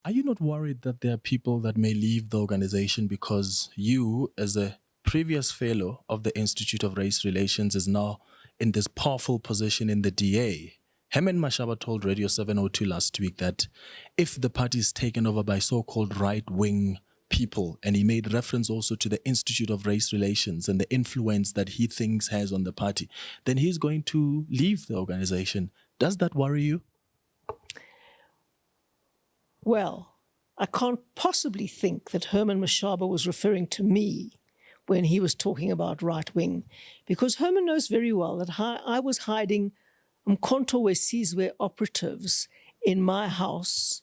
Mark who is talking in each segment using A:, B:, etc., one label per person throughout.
A: Are you not worried that there are people that may leave the organization because you, as a previous fellow of the Institute of Race Relations, is now in this powerful position in the DA? Helen Mashaba told Radio 702 last week that if the party is taken over by so-called right-wing people, and he made reference also to the Institute of Race Relations and the influence that he thinks has on the party, then he's going to leave the organization. Does that worry you?
B: Well, I can't possibly think that Herman Mashaba was referring to me when he was talking about right-wing, because Herman knows very well that I was hiding Mkhonto Wesizwe operatives in my house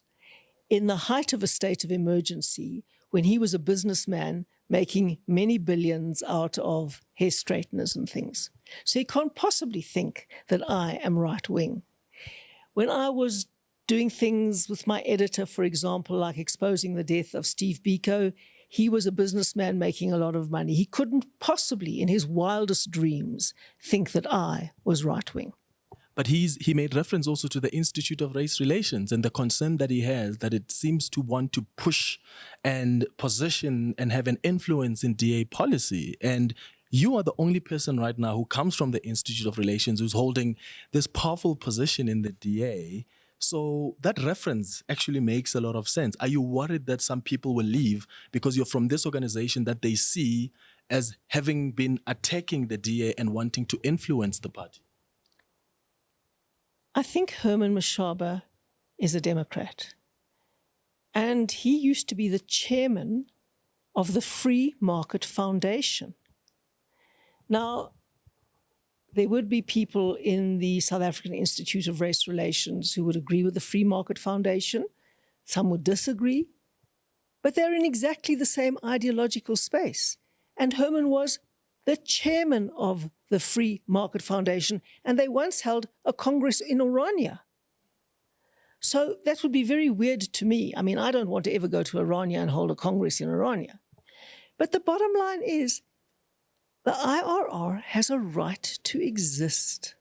B: in the height of a state of emergency when he was a businessman making many billions out of hair straighteners and things. So he can't possibly think that I am right-wing. When I was doing things with my editor, for example, like exposing the death of Steve Biko, he was a businessman making a lot of money. He couldn't possibly, in his wildest dreams, think that I was right-wing.
A: But he made reference also to the Institute of Race Relations and the concern that he has that it seems to want to push and position and have an influence in DA policy. And you are the only person right now who comes from the Institute of Relations who's holding this powerful position in the DA. So that reference actually makes a lot of sense. Are you worried that some people will leave because you're from this organization that they see as having been attacking the DA and wanting to influence the party?
B: I think Herman Mashaba is a Democrat. And he used to be the chairman of the Free Market Foundation. Now, there would be people in the South African Institute of Race Relations who would agree with the Free Market Foundation. Some would disagree. But they're in exactly the same ideological space. And Herman was the chairman of the Free Market Foundation, and they once held a congress in Orania. So that would be very weird to me. I mean, I don't want to ever go to Orania and hold a congress in Orania. But the bottom line is, the IRR has a right to exist.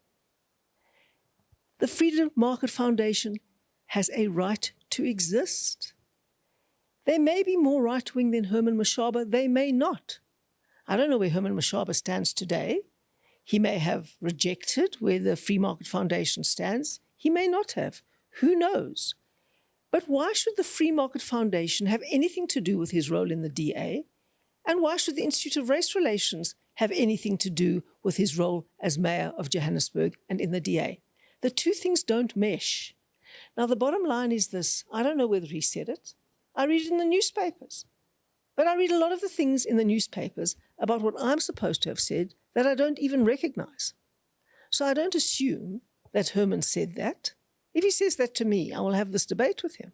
B: The Free Market Foundation has a right to exist. They may be more right-wing than Herman Mashaba, they may not. I don't know where Herman Mashaba stands today. He may have rejected where the Free Market Foundation stands. He may not have. Who knows? But why should the Free Market Foundation have anything to do with his role in the DA? And why should the Institute of Race Relations have anything to do with his role as mayor of Johannesburg and in the DA? The two things don't mesh. Now, the bottom line is this. I don't know whether he said it. I read it in the newspapers. But I read a lot of the things in the newspapers about what I'm supposed to have said that I don't even recognize. So I don't assume that Herman said that. If he says that to me, I will have this debate with him.